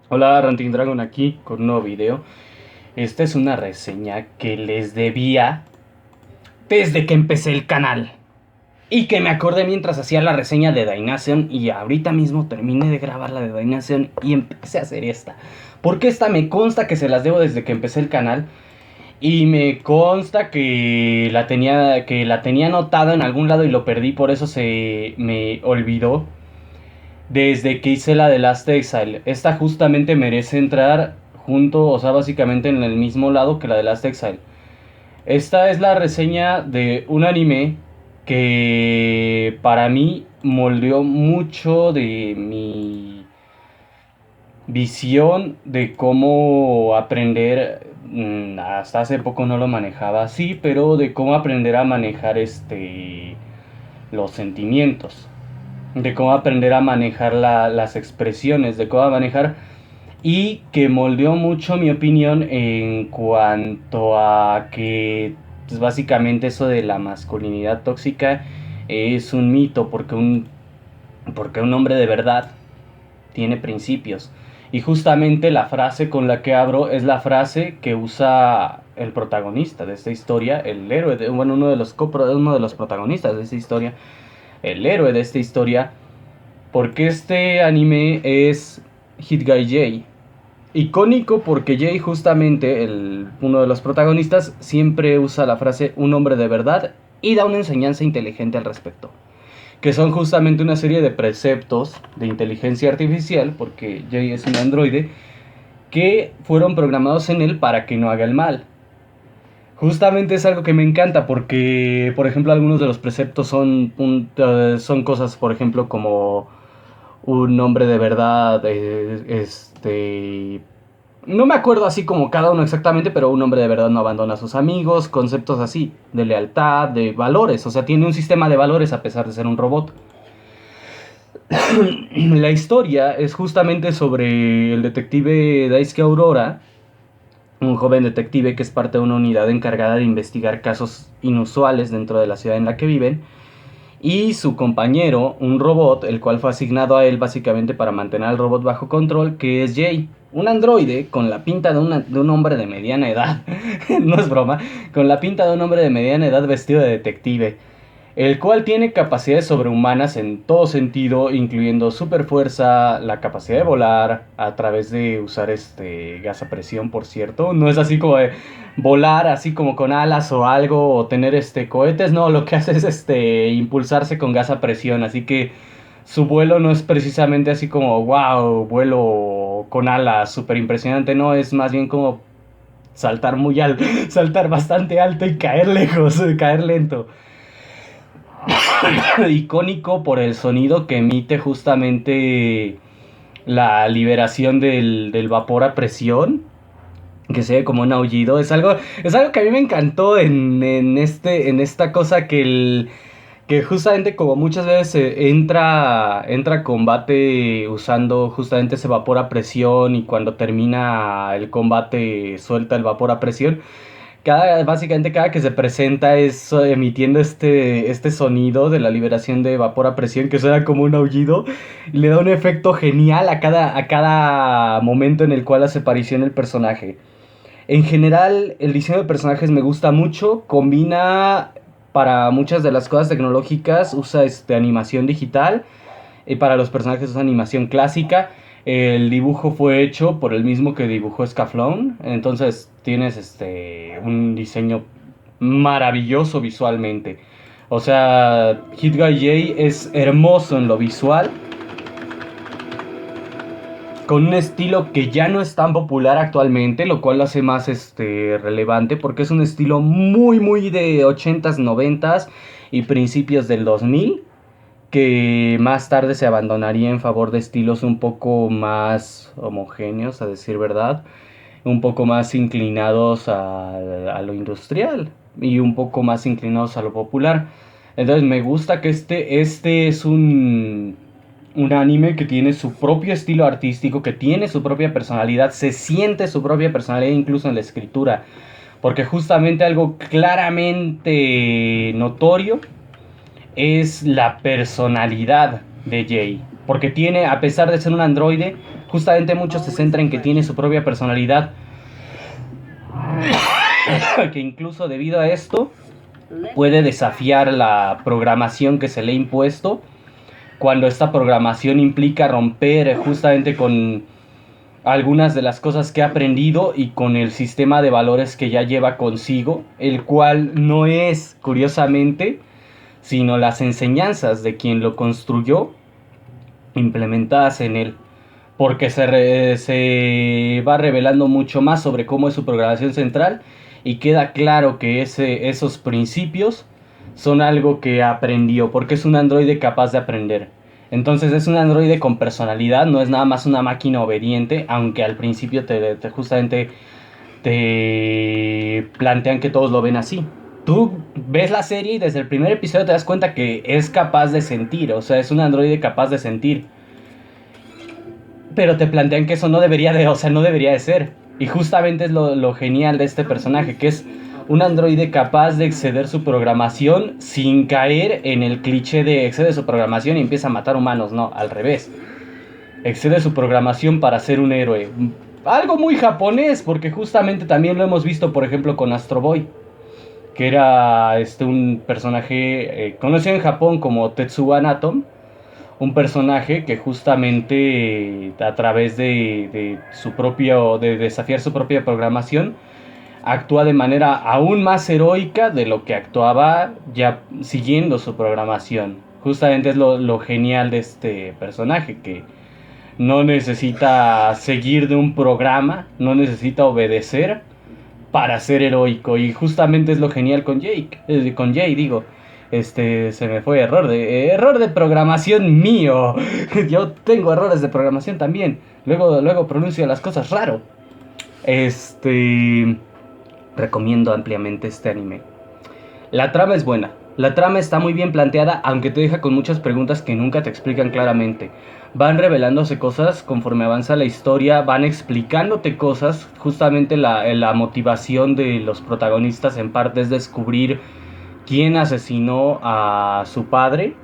Hola, Ranting Dragon aquí con un nuevo video. Esta es una reseña que les debía desde que empecé el canal. Y que me acordé mientras hacía la reseña de Daination. Y ahorita mismo terminé de grabar la de Daination y empecé a hacer esta. Porque esta me consta que se las debo desde que empecé el canal. Y me consta que la tenía anotada en algún lado y lo perdí. Por eso se me olvidó. Desde que hice la de Last Exile. Esta justamente merece entrar junto, o sea, básicamente en el mismo lado que la de Last Exile. Esta es la reseña de un anime que para mí moldeó mucho de mi visión de cómo aprender. Hasta hace poco no lo manejaba así, pero de cómo aprender a manejar los sentimientos, de cómo aprender a manejar las expresiones, de cómo manejar, y que moldeó mucho mi opinión en cuanto a que pues, básicamente eso de la masculinidad tóxica es un mito, porque un hombre de verdad tiene principios. Y justamente la frase con la que abro es la frase que usa el protagonista de esta historia, el héroe, bueno, uno de los protagonistas de esta historia, el héroe de esta historia, porque este anime es Hit Guy J. Icónico porque Jay, justamente uno de los protagonistas, siempre usa la frase un hombre de verdad y da una enseñanza inteligente al respecto. Que son justamente una serie de preceptos de inteligencia artificial, porque Jay es un androide, que fueron programados en él para que no haga el mal. Justamente es algo que me encanta porque, por ejemplo, algunos de los preceptos son cosas, por ejemplo, como un hombre de verdad, no me acuerdo así como cada uno exactamente, pero un hombre de verdad no abandona a sus amigos, conceptos así, de lealtad, de valores, o sea, tiene un sistema de valores a pesar de ser un robot. La historia es justamente sobre el detective Daisuke Aurora, un joven detective que es parte de una unidad encargada de investigar casos inusuales dentro de la ciudad en la que viven, y su compañero, un robot, el cual fue asignado a él básicamente para mantener al robot bajo control, que es Jay, un androide con la pinta de un hombre de mediana edad, no es broma, con la pinta de un hombre de mediana edad vestido de detective, el cual tiene capacidades sobrehumanas en todo sentido, incluyendo super fuerza, la capacidad de volar a través de usar gas a presión, por cierto. No es así como de volar así como con alas o algo, o tener cohetes, no, lo que hace es impulsarse con gas a presión, así que su vuelo no es precisamente así como wow, vuelo con alas, súper impresionante, no, es más bien como saltar muy alto, saltar bastante alto y caer lejos, caer lento. Icónico por el sonido que emite justamente la liberación del vapor a presión, que se ve como un aullido. Es algo que a mí me encantó en esta cosa que justamente como muchas veces entra a combate usando justamente ese vapor a presión, y cuando termina el combate suelta el vapor a presión. Básicamente cada que se presenta es emitiendo este sonido de la liberación de vapor a presión que suena como un aullido, y le da un efecto genial a cada momento en el cual hace aparición el personaje. En general, el diseño de personajes me gusta mucho, combina para muchas de las cosas tecnológicas, usa animación digital, y para los personajes usa animación clásica. El dibujo fue hecho por el mismo que dibujó Scaflón. Entonces tienes un diseño maravilloso visualmente. O sea, Hit Guy J es hermoso en lo visual, con un estilo que ya no es tan popular actualmente, lo cual lo hace más relevante, porque es un estilo muy muy de 80s, 90s y principios del 2000, que más tarde se abandonaría en favor de estilos un poco más homogéneos, a decir verdad, un poco más inclinados a lo industrial y un poco más inclinados a lo popular. Entonces me gusta que este es un anime que tiene su propio estilo artístico, que tiene su propia personalidad, se siente su propia personalidad incluso en la escritura, porque justamente algo claramente notorio es la personalidad de Jay. Porque tiene, a pesar de ser un androide, Justamente muchos se centran en que tiene su propia personalidad, que incluso debido a esto puede desafiar la programación que se le ha impuesto, cuando esta programación implica romper justamente con algunas de las cosas que ha aprendido y con el sistema de valores que ya lleva consigo, el cual no es, curiosamente, sino las enseñanzas de quien lo construyó implementadas en él, porque se va revelando mucho más sobre cómo es su programación central y queda claro que esos principios son algo que aprendió, porque es un androide capaz de aprender. Entonces es un androide con personalidad, no es nada más una máquina obediente, aunque al principio justamente te plantean que todos lo ven así. Tú ves la serie y desde el primer episodio te das cuenta que es capaz de sentir, o sea, es un androide capaz de sentir. Pero te plantean que eso no debería de ser. Y justamente es lo genial de este personaje, que es un androide capaz de exceder su programación sin caer en el cliché de excede su programación y empieza a matar humanos. No, al revés. Excede su programación para ser un héroe. Algo muy japonés, porque justamente también lo hemos visto, por ejemplo, con Astro Boy, que era un personaje conocido en Japón como Tetsuya Natom, un personaje que justamente a través de desafiar su propia programación actúa de manera aún más heroica de lo que actuaba ya siguiendo su programación. Justamente es lo genial de este personaje, que no necesita seguir de un programa, no necesita obedecer para ser heroico. Y justamente es lo genial con Jay, digo. Se me fue error de programación mío. Yo tengo errores de programación también. Luego pronuncio las cosas raro. Recomiendo ampliamente este anime. La trama es buena. La trama está muy bien planteada, aunque te deja con muchas preguntas que nunca te explican claramente. Van revelándose cosas conforme avanza la historia, van explicándote cosas. Justamente la motivación de los protagonistas en parte es descubrir quién asesinó a su padre,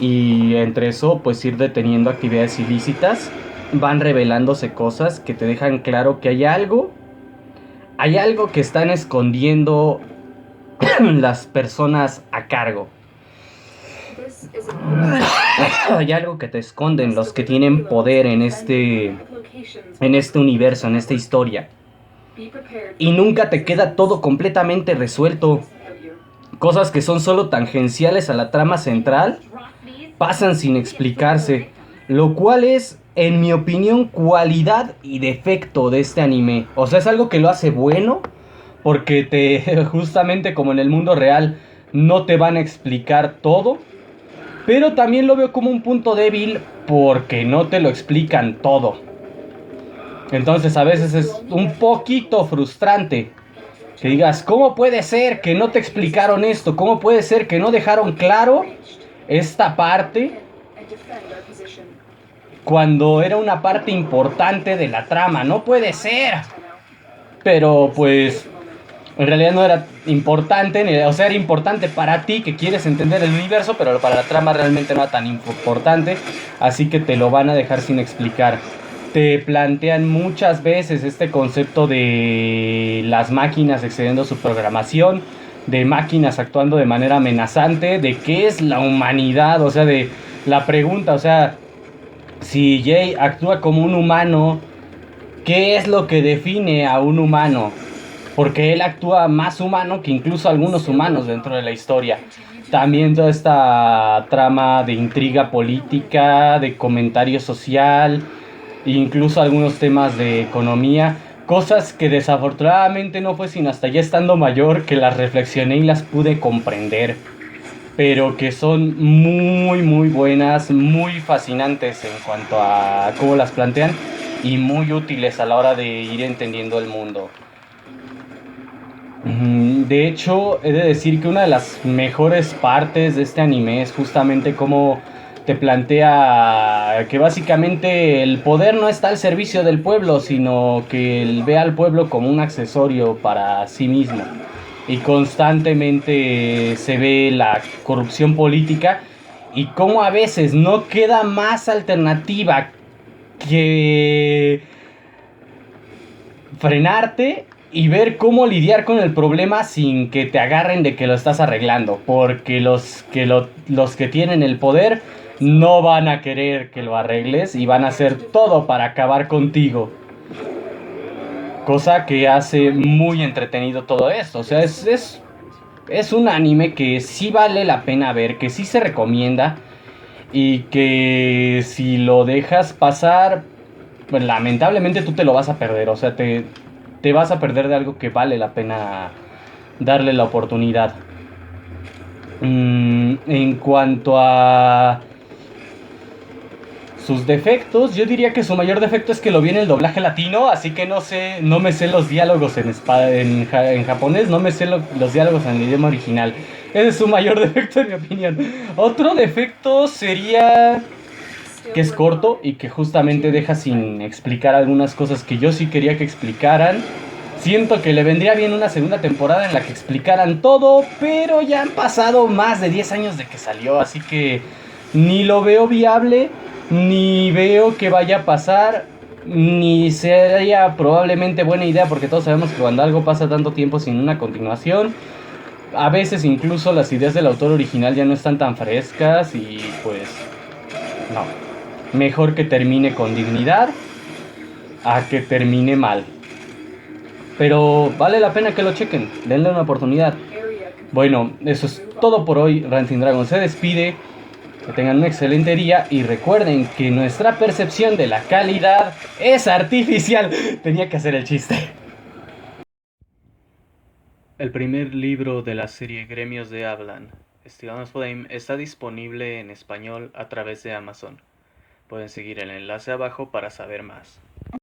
y entre eso pues ir deteniendo actividades ilícitas. Van revelándose cosas que te dejan claro que hay algo que están escondiendo las personas a cargo. Hay algo que te esconden los que tienen poder en este universo, en esta historia. Y nunca te queda todo completamente resuelto. Cosas que son solo tangenciales a la trama central pasan sin explicarse, lo cual es, en mi opinión, cualidad y defecto de este anime. O sea, es algo que lo hace bueno, porque justamente como en el mundo real, no te van a explicar todo. Pero también lo veo como un punto débil, porque no te lo explican todo. Entonces a veces es un poquito frustrante que digas, ¿cómo puede ser que no te explicaron esto? ¿Cómo puede ser que no dejaron claro esta parte cuando era una parte importante de la trama? No puede ser. Pero pues en realidad no era importante, o sea, era importante para ti que quieres entender el universo, pero para la trama realmente no era tan importante, así que te lo van a dejar sin explicar. Te plantean muchas veces este concepto de las máquinas excediendo su programación, de máquinas actuando de manera amenazante, de qué es la humanidad, o sea, de la pregunta, o sea, si Jay actúa como un humano, ¿qué es lo que define a un humano? Porque él actúa más humano que incluso algunos humanos dentro de la historia. También toda esta trama de intriga política, de comentario social, incluso algunos temas de economía, cosas que desafortunadamente no fue sino hasta ya estando mayor que las reflexioné y las pude comprender, pero que son muy muy buenas, muy fascinantes en cuanto a cómo las plantean y muy útiles a la hora de ir entendiendo el mundo. De hecho, he de decir que una de las mejores partes de este anime es justamente cómo te plantea que básicamente el poder no está al servicio del pueblo, sino que él ve al pueblo como un accesorio para sí mismo. Y constantemente se ve la corrupción política y cómo a veces no queda más alternativa que frenarte y ver cómo lidiar con el problema sin que te agarren de que lo estás arreglando, porque los que tienen el poder no van a querer que lo arregles y van a hacer todo para acabar contigo. Cosa que hace muy entretenido todo esto. O sea, es un anime que sí vale la pena ver, que sí se recomienda y que si lo dejas pasar, pues lamentablemente tú te lo vas a perder. O sea, te vas a perder de algo que vale la pena darle la oportunidad. En cuanto a sus defectos, yo diría que su mayor defecto es que lo vi en el doblaje latino, así que no me sé los diálogos en japonés, no me sé los diálogos en el idioma original. Ese es su mayor defecto en mi opinión. Otro defecto sería que es corto y que justamente deja sin explicar algunas cosas que yo sí quería que explicaran. Siento que le vendría bien una segunda temporada en la que explicaran todo, pero ya han pasado más de 10 años de que salió, así que ni lo veo viable, ni veo que vaya a pasar, ni sería probablemente buena idea, porque todos sabemos que cuando algo pasa tanto tiempo sin una continuación, a veces incluso las ideas del autor original ya no están tan frescas y pues no. Mejor que termine con dignidad a que termine mal. Pero vale la pena que lo chequen, denle una oportunidad. Bueno, eso es todo por hoy. Ranting Dragon se despide. Que tengan un excelente día y recuerden que nuestra percepción de la calidad es artificial. Tenía que hacer el chiste. El primer libro de la serie Gremios de Hablan, Still Flame, está disponible en español a través de Amazon. Pueden seguir el enlace abajo para saber más.